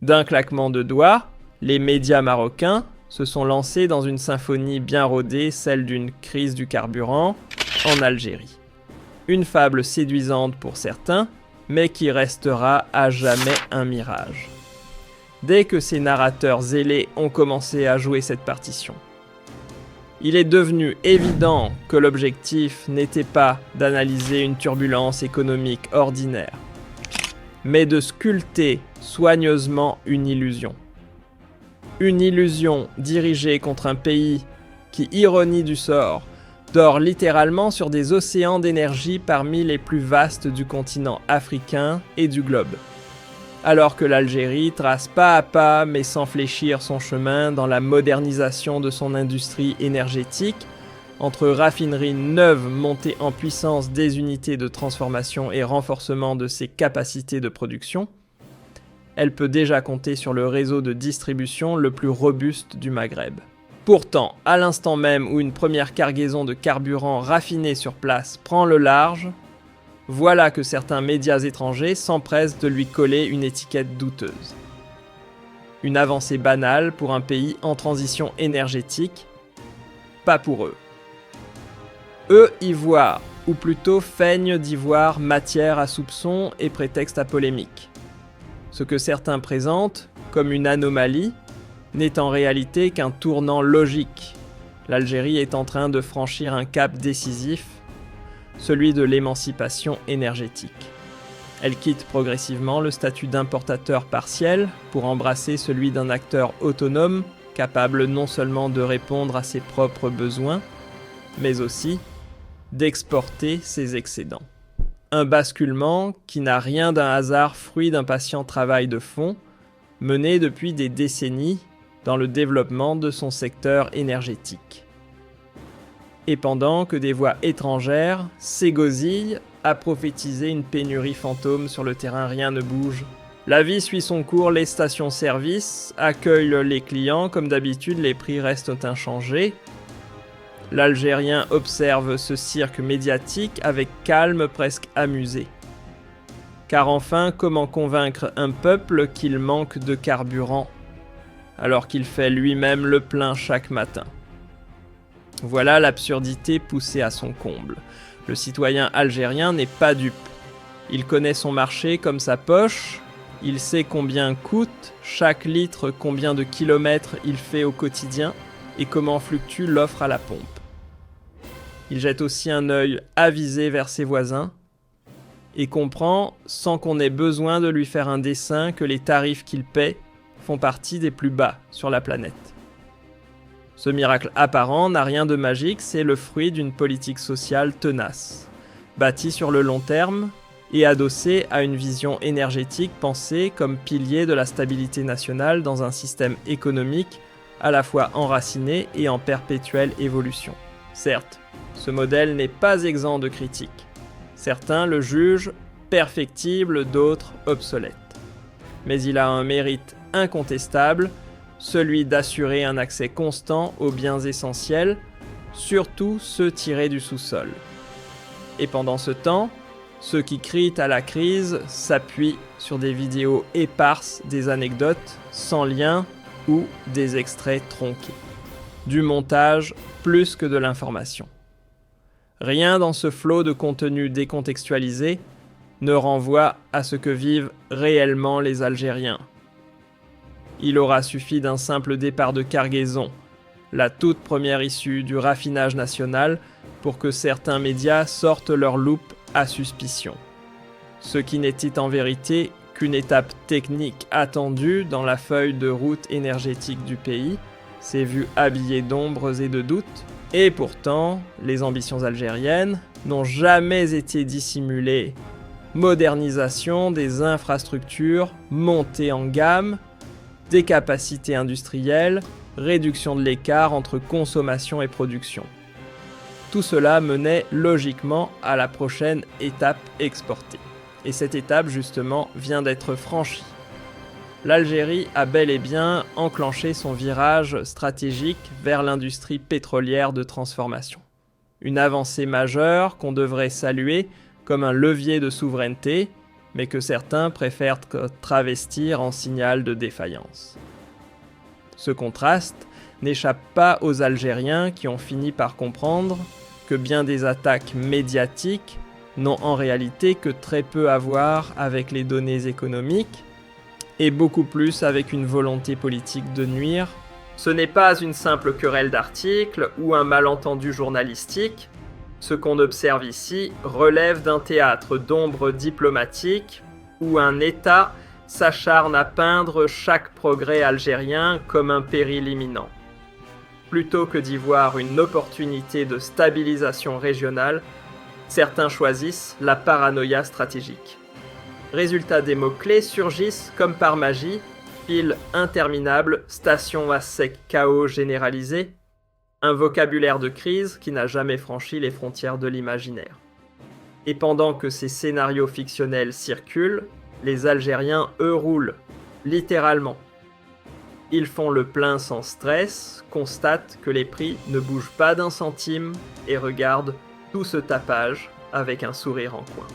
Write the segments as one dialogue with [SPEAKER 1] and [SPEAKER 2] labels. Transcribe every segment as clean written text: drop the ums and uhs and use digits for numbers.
[SPEAKER 1] D'un claquement de doigts, les médias marocains se sont lancés dans une symphonie bien rodée, celle d'une crise du carburant en Algérie. Une fable séduisante pour certains, mais qui restera à jamais un mirage. Dès que ces narrateurs zélés ont commencé à jouer cette partition, il est devenu évident que l'objectif n'était pas d'analyser une turbulence économique ordinaire, mais de sculpter soigneusement une illusion. Une illusion dirigée contre un pays qui, ironie du sort, dort littéralement sur des océans d'énergie parmi les plus vastes du continent africain et du globe. Alors que l'Algérie trace pas à pas mais sans fléchir son chemin dans la modernisation de son industrie énergétique, entre raffineries neuves montées en puissance des unités de transformation et renforcement de ses capacités de production, elle peut déjà compter sur le réseau de distribution le plus robuste du Maghreb. Pourtant, à l'instant même où une première cargaison de carburant raffiné sur place prend le large, voilà que certains médias étrangers s'empressent de lui coller une étiquette douteuse. Une avancée banale pour un pays en transition énergétique, pas pour eux. Eux y voient, ou plutôt feignent d'y voir, matière à soupçon et prétexte à polémique. Ce que certains présentent comme une anomalie n'est en réalité qu'un tournant logique. L'Algérie est en train de franchir un cap décisif, celui de l'émancipation énergétique. Elle quitte progressivement le statut d'importateur partiel pour embrasser celui d'un acteur autonome, capable non seulement de répondre à ses propres besoins, mais aussi d'exporter ses excédents. Un basculement qui n'a rien d'un hasard fruit d'un patient travail de fond, mené depuis des décennies dans le développement de son secteur énergétique. Et pendant que des voix étrangères s'égosillent à prophétiser une pénurie fantôme sur le terrain, rien ne bouge. La vie suit son cours, les stations-service accueillent les clients, comme d'habitude les prix restent inchangés. L'Algérien observe ce cirque médiatique avec calme presque amusé. Car enfin, comment convaincre un peuple qu'il manque de carburant, alors qu'il fait lui-même le plein chaque matin ? Voilà l'absurdité poussée à son comble. Le citoyen algérien n'est pas dupe. Il connaît son marché comme sa poche, il sait combien coûte chaque litre, combien de kilomètres il fait au quotidien et comment fluctue l'offre à la pompe. Il jette aussi un œil avisé vers ses voisins et comprend, sans qu'on ait besoin de lui faire un dessin, que les tarifs qu'il paie font partie des plus bas sur la planète. Ce miracle apparent n'a rien de magique, c'est le fruit d'une politique sociale tenace, bâtie sur le long terme et adossée à une vision énergétique pensée comme pilier de la stabilité nationale dans un système économique à la fois enraciné et en perpétuelle évolution. Certes, ce modèle n'est pas exempt de critiques. Certains le jugent perfectible, d'autres obsolète. Mais il a un mérite incontestable, celui d'assurer un accès constant aux biens essentiels, surtout ceux tirés du sous-sol. Et pendant ce temps, ceux qui crient à la crise s'appuient sur des vidéos éparses, des anecdotes sans lien ou des extraits tronqués. Du montage plus que de l'information. Rien dans ce flot de contenu décontextualisé ne renvoie à ce que vivent réellement les Algériens. Il aura suffi d'un simple départ de cargaison, la toute première issue du raffinage national, pour que certains médias sortent leur loupe à suspicion. Ce qui n'était en vérité qu'une étape technique attendue dans la feuille de route énergétique du pays, s'est vue habillée d'ombres et de doutes, et pourtant, les ambitions algériennes n'ont jamais été dissimulées. Modernisation des infrastructures, montée en gamme, des capacités industrielles, réduction de l'écart entre consommation et production. Tout cela menait logiquement à la prochaine étape exportée. Et cette étape, justement, vient d'être franchie. L'Algérie a bel et bien enclenché son virage stratégique vers l'industrie pétrolière de transformation. Une avancée majeure qu'on devrait saluer comme un levier de souveraineté, mais que certains préfèrent travestir en signal de défaillance. Ce contraste n'échappe pas aux Algériens qui ont fini par comprendre que bien des attaques médiatiques n'ont en réalité que très peu à voir avec les données économiques et beaucoup plus avec une volonté politique de nuire. Ce n'est pas une simple querelle d'articles ou un malentendu journalistique. Ce qu'on observe ici relève d'un théâtre d'ombre diplomatique où un État s'acharne à peindre chaque progrès algérien comme un péril imminent. Plutôt que d'y voir une opportunité de stabilisation régionale, certains choisissent la paranoïa stratégique. Résultat, des mots-clés surgissent comme par magie: file interminable, station à sec, chaos généralisé, un vocabulaire de crise qui n'a jamais franchi les frontières de l'imaginaire. Et pendant que ces scénarios fictionnels circulent, les Algériens, eux, roulent, littéralement. Ils font le plein sans stress, constatent que les prix ne bougent pas d'un centime et regardent tout ce tapage avec un sourire en coin.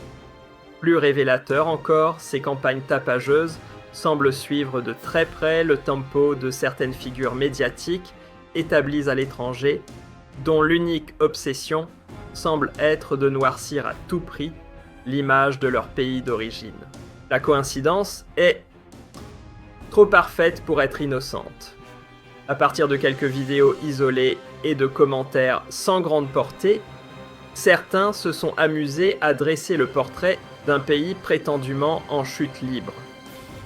[SPEAKER 1] Plus révélateur encore, ces campagnes tapageuses semblent suivre de très près le tempo de certaines figures médiatiques établies à l'étranger, dont l'unique obsession semble être de noircir à tout prix l'image de leur pays d'origine. La coïncidence est trop parfaite pour être innocente. À partir de quelques vidéos isolées et de commentaires sans grande portée, certains se sont amusés à dresser le portrait d'un pays prétendument en chute libre.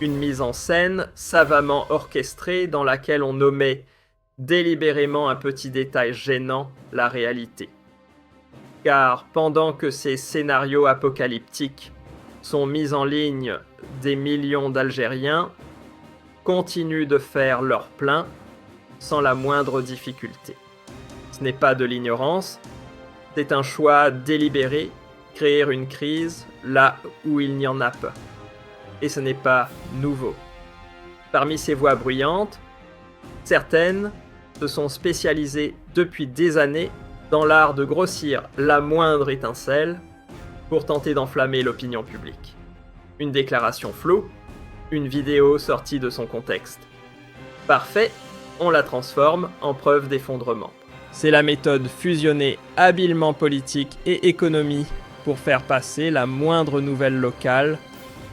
[SPEAKER 1] Une mise en scène savamment orchestrée dans laquelle on nommait délibérément un petit détail gênant la réalité. Car pendant que ces scénarios apocalyptiques sont mis en ligne, des millions d'Algériens continuent de faire leur plein sans la moindre difficulté. Ce n'est pas de l'ignorance, c'est un choix délibéré, créer une crise là où il n'y en a pas. Et ce n'est pas nouveau. Parmi ces voix bruyantes, certaines se sont spécialisées depuis des années dans l'art de grossir la moindre étincelle pour tenter d'enflammer l'opinion publique. Une déclaration floue, une vidéo sortie de son contexte. Parfait, on la transforme en preuve d'effondrement. C'est la méthode fusionnée habilement politique et économie pour faire passer la moindre nouvelle locale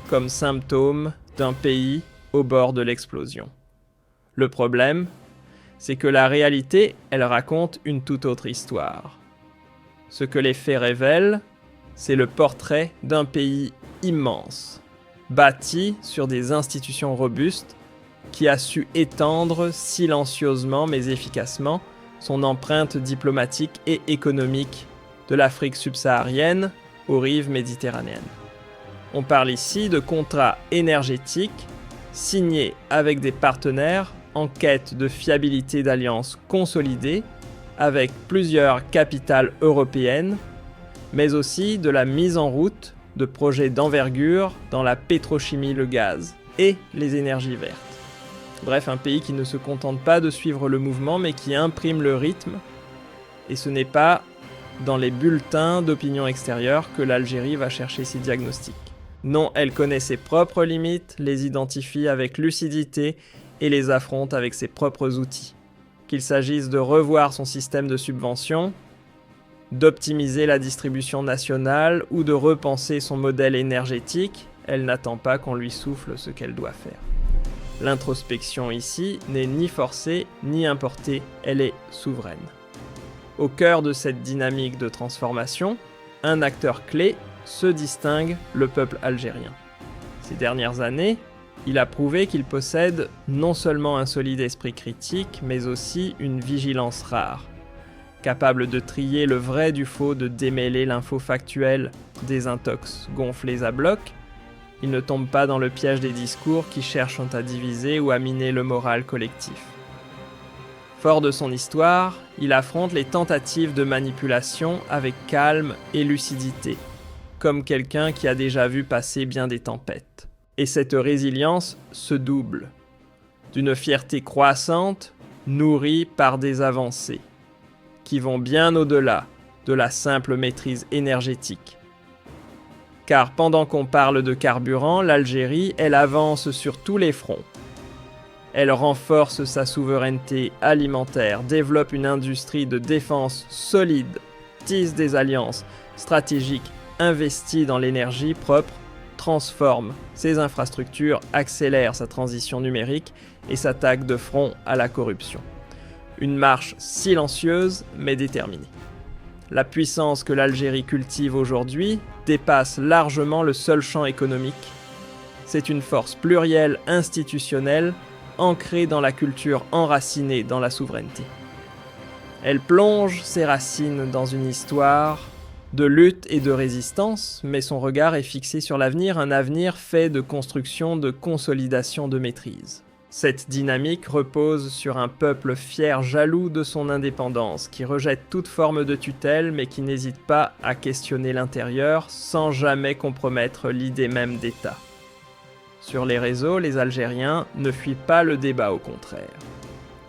[SPEAKER 1] comme symptôme d'un pays au bord de l'explosion. Le problème, c'est que la réalité, elle raconte une toute autre histoire. Ce que les faits révèlent, c'est le portrait d'un pays immense, bâti sur des institutions robustes, qui a su étendre silencieusement mais efficacement son empreinte diplomatique et économique de l'Afrique subsaharienne aux rives méditerranéennes. On parle ici de contrats énergétiques signés avec des partenaires en quête de fiabilité d'alliances consolidées avec plusieurs capitales européennes, mais aussi de la mise en route de projets d'envergure dans la pétrochimie, le gaz et les énergies vertes. Bref, un pays qui ne se contente pas de suivre le mouvement, mais qui imprime le rythme. Et ce n'est pas dans les bulletins d'opinion extérieure que l'Algérie va chercher ses diagnostics. Non, elle connaît ses propres limites, les identifie avec lucidité et les affronte avec ses propres outils. Qu'il s'agisse de revoir son système de subvention, d'optimiser la distribution nationale ou de repenser son modèle énergétique, elle n'attend pas qu'on lui souffle ce qu'elle doit faire. L'introspection ici n'est ni forcée ni importée, elle est souveraine. Au cœur de cette dynamique de transformation, un acteur clé se distingue, le peuple algérien. Ces dernières années, il a prouvé qu'il possède non seulement un solide esprit critique, mais aussi une vigilance rare, capable de trier le vrai du faux, de démêler l'info factuelle des intox gonflés à bloc. Il ne tombe pas dans le piège des discours qui cherchent à diviser ou à miner le moral collectif. Fort de son histoire, il affronte les tentatives de manipulation avec calme et lucidité, comme quelqu'un qui a déjà vu passer bien des tempêtes. Et cette résilience se double, d'une fierté croissante, nourrie par des avancées, qui vont bien au-delà de la simple maîtrise énergétique. Car pendant qu'on parle de carburant, l'Algérie, elle avance sur tous les fronts. Elle renforce sa souveraineté alimentaire, développe une industrie de défense solide, tisse des alliances stratégiques, investit dans l'énergie propre, transforme ses infrastructures, accélère sa transition numérique et s'attaque de front à la corruption. Une marche silencieuse mais déterminée. La puissance que l'Algérie cultive aujourd'hui dépasse largement le seul champ économique. C'est une force plurielle institutionnelle ancrée dans la culture enracinée dans la souveraineté. Elle plonge ses racines dans une histoire de lutte et de résistance, mais son regard est fixé sur l'avenir, un avenir fait de construction, de consolidation, de maîtrise. Cette dynamique repose sur un peuple fier, jaloux de son indépendance, qui rejette toute forme de tutelle, mais qui n'hésite pas à questionner l'intérieur sans jamais compromettre l'idée même d'État. Sur les réseaux, les Algériens ne fuient pas le débat, au contraire.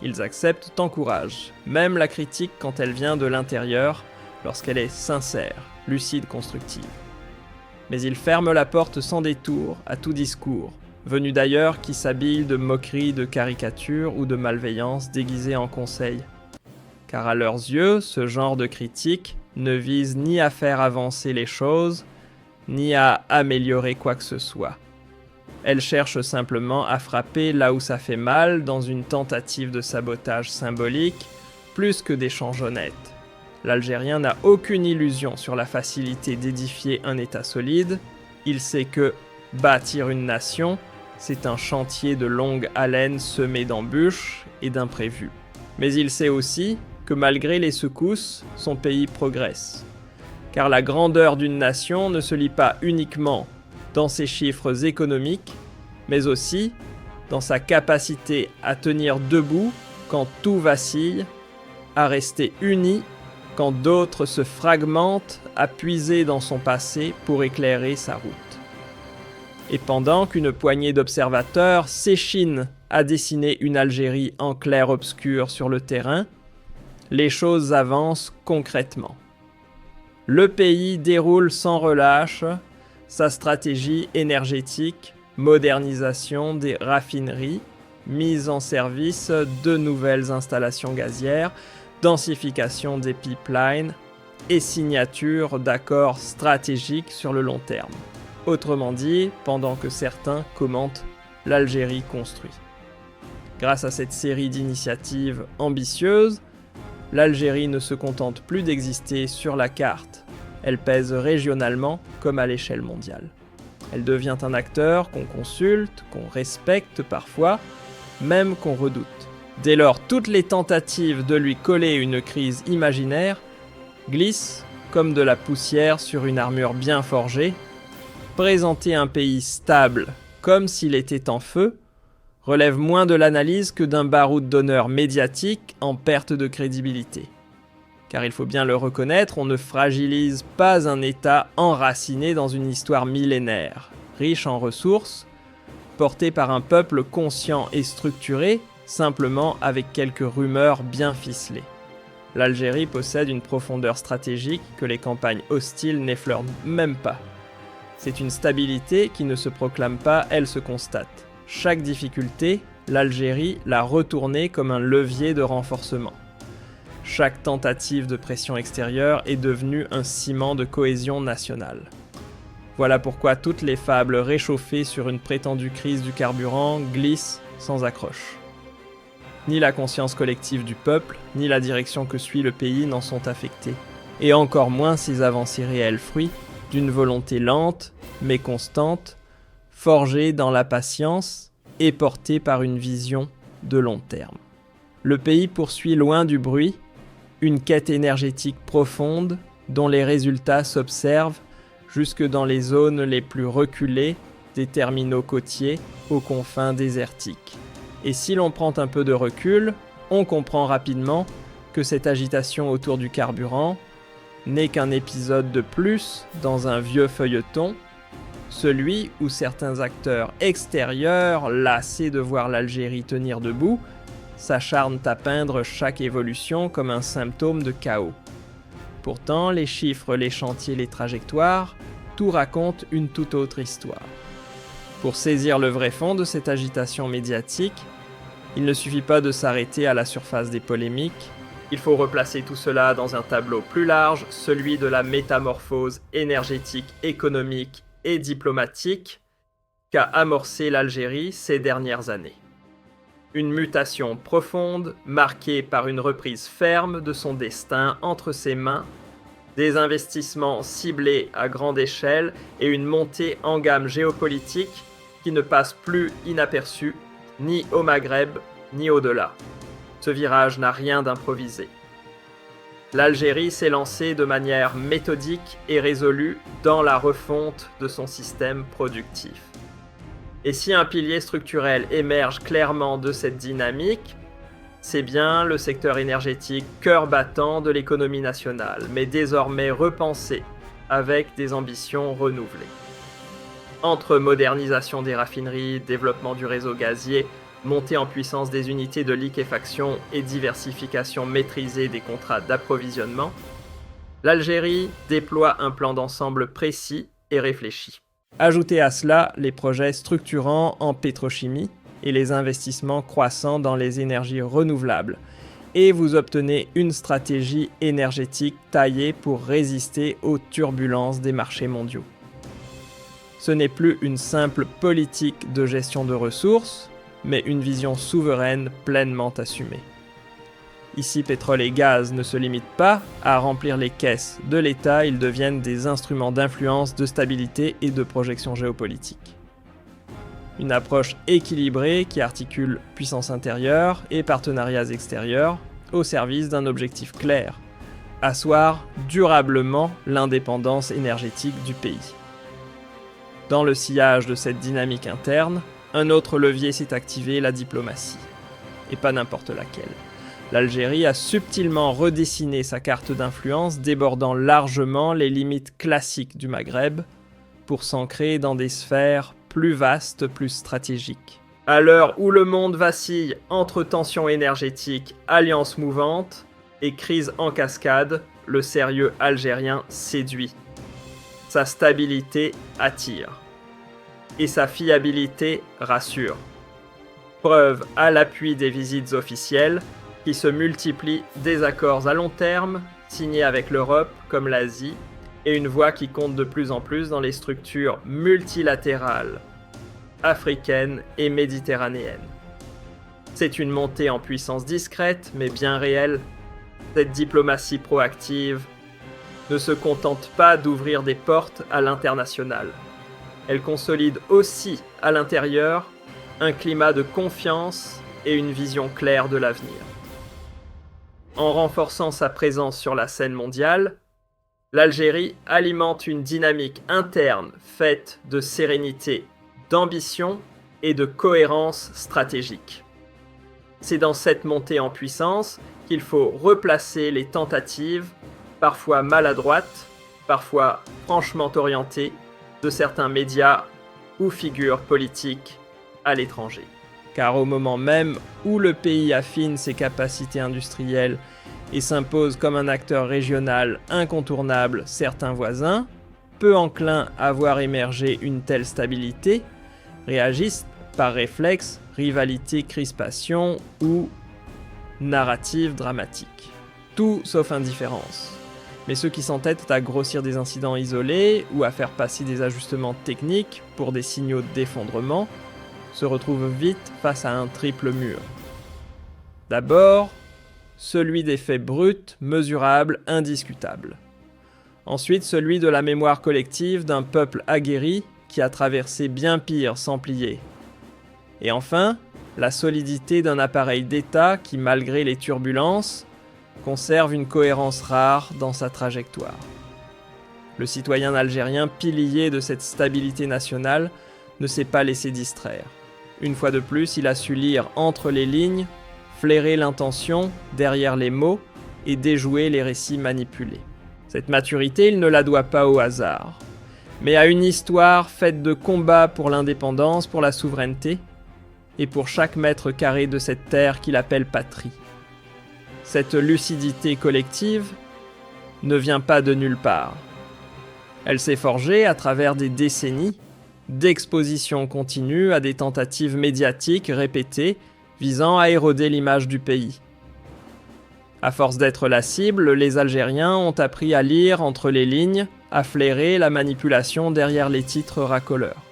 [SPEAKER 1] Ils acceptent en courage, même la critique quand elle vient de l'intérieur, lorsqu'elle est sincère, lucide, constructive. Mais ils ferment la porte sans détour à tout discours, venu d'ailleurs qui s'habille de moqueries, de caricatures ou de malveillance déguisées en conseils. Car à leurs yeux, ce genre de critique ne vise ni à faire avancer les choses, ni à améliorer quoi que ce soit. Elle cherche simplement à frapper là où ça fait mal dans une tentative de sabotage symbolique, plus que d'échanges honnêtes. L'Algérien n'a aucune illusion sur la facilité d'édifier un État solide. Il sait que bâtir une nation, c'est un chantier de longue haleine semé d'embûches et d'imprévus. Mais il sait aussi que malgré les secousses, son pays progresse. Car la grandeur d'une nation ne se lie pas uniquement dans ses chiffres économiques, mais aussi dans sa capacité à tenir debout quand tout vacille, à rester uni quand d'autres se fragmentent, à puiser dans son passé pour éclairer sa route. Et pendant qu'une poignée d'observateurs s'échine à dessiner une Algérie en clair-obscur sur le terrain, les choses avancent concrètement. Le pays déroule sans relâche sa stratégie énergétique, modernisation des raffineries, mise en service de nouvelles installations gazières, densification des pipelines et signature d'accords stratégiques sur le long terme. Autrement dit, pendant que certains commentent l'Algérie construit. Grâce à cette série d'initiatives ambitieuses, l'Algérie ne se contente plus d'exister sur la carte. Elle pèse régionalement comme à l'échelle mondiale. Elle devient un acteur qu'on consulte, qu'on respecte parfois, même qu'on redoute. Dès lors, toutes les tentatives de lui coller une crise imaginaire glissent comme de la poussière sur une armure bien forgée. Présenter un pays stable comme s'il était en feu relève moins de l'analyse que d'un baroud d'honneur médiatique en perte de crédibilité. Car il faut bien le reconnaître, on ne fragilise pas un État enraciné dans une histoire millénaire, riche en ressources, porté par un peuple conscient et structuré, simplement avec quelques rumeurs bien ficelées. L'Algérie possède une profondeur stratégique que les campagnes hostiles n'effleurent même pas. C'est une stabilité qui ne se proclame pas, elle se constate. Chaque difficulté, l'Algérie l'a retournée comme un levier de renforcement. Chaque tentative de pression extérieure est devenue un ciment de cohésion nationale. Voilà pourquoi toutes les fables réchauffées sur une prétendue crise du carburant glissent sans accroche. Ni la conscience collective du peuple, ni la direction que suit le pays n'en sont affectés. Et encore moins ses avancées réelles, fruits d'une volonté lente, mais constante, forgée dans la patience et portée par une vision de long terme. Le pays poursuit loin du bruit une quête énergétique profonde dont les résultats s'observent jusque dans les zones les plus reculées des terminaux côtiers aux confins désertiques. Et si l'on prend un peu de recul, on comprend rapidement que cette agitation autour du carburant n'est qu'un épisode de plus dans un vieux feuilleton, celui où certains acteurs extérieurs, lassés de voir l'Algérie tenir debout, s'acharnent à peindre chaque évolution comme un symptôme de chaos. Pourtant, les chiffres, les chantiers, les trajectoires tout raconte une toute autre histoire. Pour saisir le vrai fond de cette agitation médiatique, il ne suffit pas de s'arrêter à la surface des polémiques, il faut replacer tout cela dans un tableau plus large, celui de la métamorphose énergétique, économique et diplomatique qu'a amorcé l'Algérie ces dernières années. Une mutation profonde, marquée par une reprise ferme de son destin entre ses mains, des investissements ciblés à grande échelle et une montée en gamme géopolitique qui ne passe plus inaperçue, ni au Maghreb, ni au-delà. Ce virage n'a rien d'improvisé. L'Algérie s'est lancée de manière méthodique et résolue dans la refonte de son système productif. Et si un pilier structurel émerge clairement de cette dynamique, c'est bien le secteur énergétique cœur battant de l'économie nationale, mais désormais repensé avec des ambitions renouvelées. Entre modernisation des raffineries, développement du réseau gazier, montée en puissance des unités de liquéfaction et diversification maîtrisée des contrats d'approvisionnement, l'Algérie déploie un plan d'ensemble précis et réfléchi. Ajoutez à cela les projets structurants en pétrochimie et les investissements croissants dans les énergies renouvelables, et vous obtenez une stratégie énergétique taillée pour résister aux turbulences des marchés mondiaux. Ce n'est plus une simple politique de gestion de ressources, mais une vision souveraine pleinement assumée. Ici, pétrole et gaz ne se limitent pas à remplir les caisses de l'État, ils deviennent des instruments d'influence, de stabilité et de projection géopolitique. Une approche équilibrée qui articule puissance intérieure et partenariats extérieurs au service d'un objectif clair, asseoir durablement l'indépendance énergétique du pays. Dans le sillage de cette dynamique interne, un autre levier s'est activé, la diplomatie. Et pas n'importe laquelle. L'Algérie a subtilement redessiné sa carte d'influence, débordant largement les limites classiques du Maghreb, pour s'ancrer dans des sphères plus vastes, plus stratégiques. À l'heure où le monde vacille entre tensions énergétiques, alliances mouvantes et crises en cascade, le sérieux algérien séduit. Sa stabilité attire. Et sa fiabilité rassure. Preuve à l'appui des visites officielles qui se multiplient des accords à long terme signés avec l'Europe comme l'Asie et une voix qui compte de plus en plus dans les structures multilatérales africaines et méditerranéennes. C'est une montée en puissance discrète mais bien réelle. Cette diplomatie proactive ne se contente pas d'ouvrir des portes à l'international. Elle consolide aussi à l'intérieur un climat de confiance et une vision claire de l'avenir. En renforçant sa présence sur la scène mondiale, l'Algérie alimente une dynamique interne faite de sérénité, d'ambition et de cohérence stratégique. C'est dans cette montée en puissance qu'il faut replacer les tentatives, parfois maladroites, parfois franchement orientées, de certains médias ou figures politiques à l'étranger. Car au moment même où le pays affine ses capacités industrielles et s'impose comme un acteur régional incontournable, certains voisins, peu enclins à voir émerger une telle stabilité, réagissent par réflexe, rivalité, crispation ou narrative dramatique. Tout sauf indifférence. Mais ceux qui s'entêtent à grossir des incidents isolés ou à faire passer des ajustements techniques pour des signaux d'effondrement se retrouvent vite face à un triple mur. D'abord, celui des faits bruts, mesurables, indiscutables. Ensuite, celui de la mémoire collective d'un peuple aguerri qui a traversé bien pire sans plier. Et enfin, la solidité d'un appareil d'État qui, malgré les turbulences, conserve une cohérence rare dans sa trajectoire. Le citoyen algérien, pilier de cette stabilité nationale, ne s'est pas laissé distraire. Une fois de plus, il a su lire entre les lignes, flairer l'intention derrière les mots et déjouer les récits manipulés. Cette maturité, il ne la doit pas au hasard, mais à une histoire faite de combats pour l'indépendance, pour la souveraineté, et pour chaque mètre carré de cette terre qu'il appelle patrie. Cette lucidité collective ne vient pas de nulle part. Elle s'est forgée à travers des décennies d'exposition continue à des tentatives médiatiques répétées visant à éroder l'image du pays. À force d'être la cible, les Algériens ont appris à lire entre les lignes, à flairer la manipulation derrière les titres racoleurs.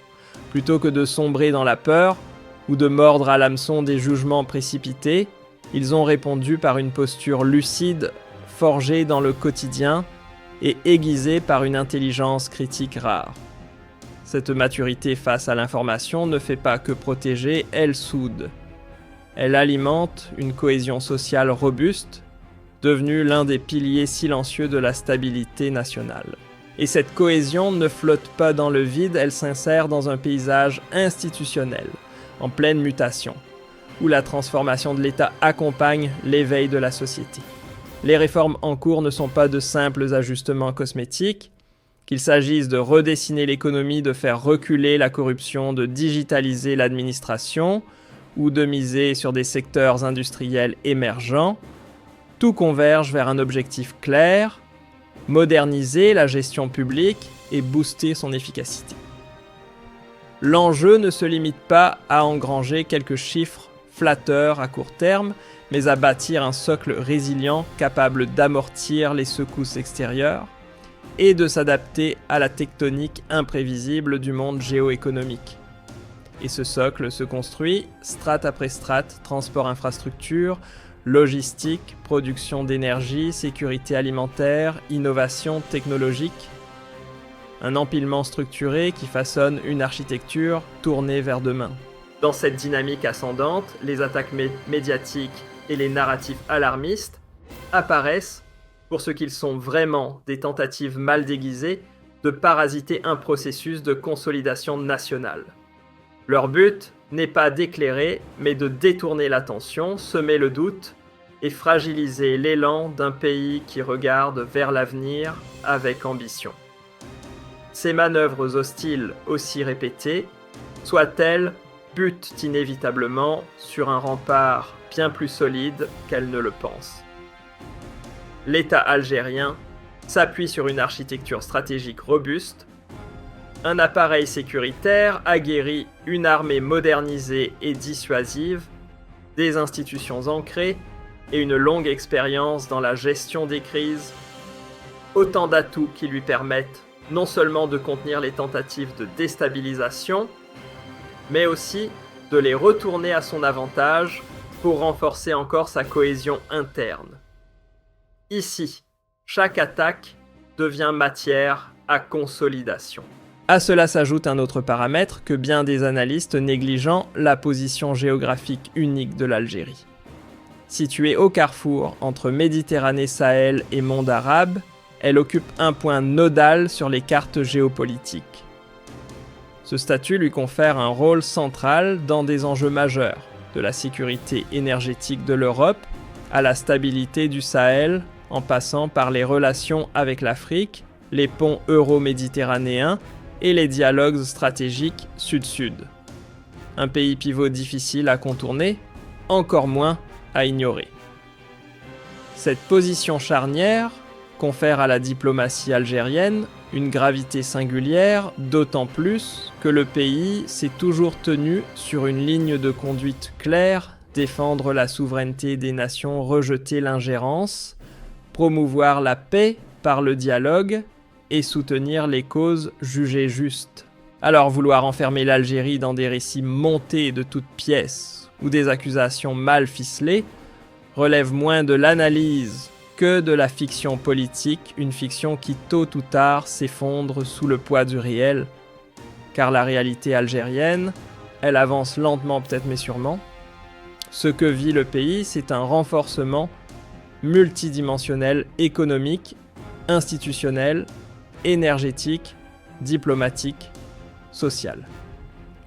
[SPEAKER 1] Plutôt que de sombrer dans la peur ou de mordre à l'hameçon des jugements précipités, ils ont répondu par une posture lucide, forgée dans le quotidien et aiguisée par une intelligence critique rare. Cette maturité face à l'information ne fait pas que protéger, elle soude. Elle alimente une cohésion sociale robuste, devenue l'un des piliers silencieux de la stabilité nationale. Et cette cohésion ne flotte pas dans le vide, elle s'insère dans un paysage institutionnel, en pleine mutation, où la transformation de l'État accompagne l'éveil de la société. Les réformes en cours ne sont pas de simples ajustements cosmétiques, qu'il s'agisse de redessiner l'économie, de faire reculer la corruption, de digitaliser l'administration ou de miser sur des secteurs industriels émergents, tout converge vers un objectif clair, moderniser la gestion publique et booster son efficacité. L'enjeu ne se limite pas à engranger quelques chiffres flatteurs à court terme, mais à bâtir un socle résilient capable d'amortir les secousses extérieures et de s'adapter à la tectonique imprévisible du monde géoéconomique. Et ce socle se construit, strate après strate, transport-infrastructure, logistique, production d'énergie, sécurité alimentaire, innovation technologique. Un empilement structuré qui façonne une architecture tournée vers demain. Dans cette dynamique ascendante, les attaques médiatiques et les narratifs alarmistes apparaissent pour ce qu'ils sont vraiment des tentatives mal déguisées de parasiter un processus de consolidation nationale. Leur but n'est pas d'éclairer, mais de détourner l'attention, semer le doute et fragiliser l'élan d'un pays qui regarde vers l'avenir avec ambition. Ces manœuvres hostiles aussi répétées, soit-elles, butent inévitablement sur un rempart bien plus solide qu'elles ne le pensent. L'État algérien s'appuie sur une architecture stratégique robuste, un appareil sécuritaire aguerri, une armée modernisée et dissuasive, des institutions ancrées et une longue expérience dans la gestion des crises, autant d'atouts qui lui permettent non seulement de contenir les tentatives de déstabilisation, mais aussi de les retourner à son avantage pour renforcer encore sa cohésion interne. Ici, chaque attaque devient matière à consolidation. À cela s'ajoute un autre paramètre que bien des analystes négligeant, la position géographique unique de l'Algérie. Située au carrefour entre Méditerranée, Sahel et monde arabe, elle occupe un point nodal sur les cartes géopolitiques. Ce statut lui confère un rôle central dans des enjeux majeurs, de la sécurité énergétique de l'Europe à la stabilité du Sahel, en passant par les relations avec l'Afrique, les ponts euro-méditerranéens et les dialogues stratégiques sud-sud. Un pays pivot difficile à contourner, encore moins à ignorer. Cette position charnière confère à la diplomatie algérienne une gravité singulière, d'autant plus que le pays s'est toujours tenu sur une ligne de conduite claire, défendre la souveraineté des nations, rejeter l'ingérence, promouvoir la paix par le dialogue et soutenir les causes jugées justes. Alors vouloir enfermer l'Algérie dans des récits montés de toutes pièces ou des accusations mal ficelées relève moins de l'analyse que de la fiction politique, une fiction qui tôt ou tard s'effondre sous le poids du réel, car la réalité algérienne, elle avance lentement peut-être mais sûrement. Ce que vit le pays, c'est un renforcement multidimensionnel économique, institutionnel, énergétique, diplomatique, social.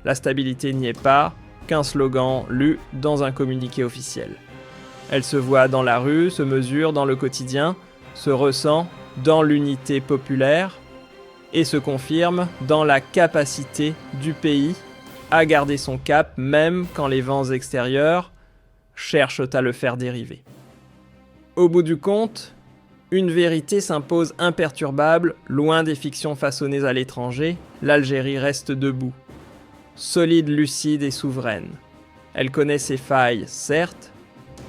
[SPEAKER 1] La stabilité n'y est pas qu'un slogan lu dans un communiqué officiel. Elle se voit dans la rue, se mesure dans le quotidien, se ressent dans l'unité populaire et se confirme dans la capacité du pays à garder son cap même quand les vents extérieurs cherchent à le faire dériver. Au bout du compte, Une vérité s'impose imperturbable, loin des fictions façonnées à l'étranger, l'Algérie reste debout. Solide, lucide et souveraine. Elle connaît ses failles, certes,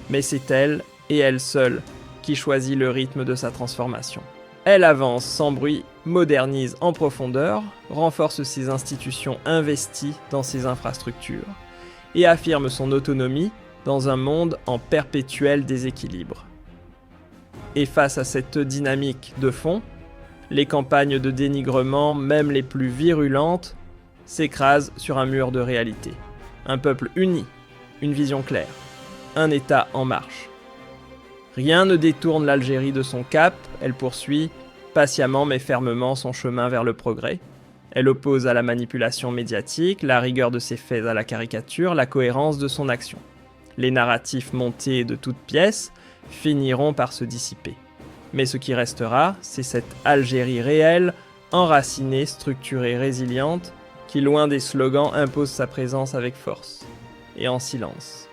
[SPEAKER 1] mais c'est elle, et elle seule, qui choisit le rythme de sa transformation. Elle avance sans bruit, modernise en profondeur, renforce ses institutions investies dans ses infrastructures, et affirme son autonomie dans un monde en perpétuel déséquilibre. Et face à cette dynamique de fond, les campagnes de dénigrement, même les plus virulentes, s'écrasent sur un mur de réalité. Un peuple uni, une vision claire, un État en marche. Rien ne détourne l'Algérie de son cap, elle poursuit, patiemment mais fermement, son chemin vers le progrès. Elle oppose à la manipulation médiatique, la rigueur de ses faits à la caricature, la cohérence de son action. Les narratifs montés de toutes pièces finiront par se dissiper. Mais ce qui restera, c'est cette Algérie réelle, enracinée, structurée, résiliente, qui, loin des slogans, impose sa présence avec force et en silence.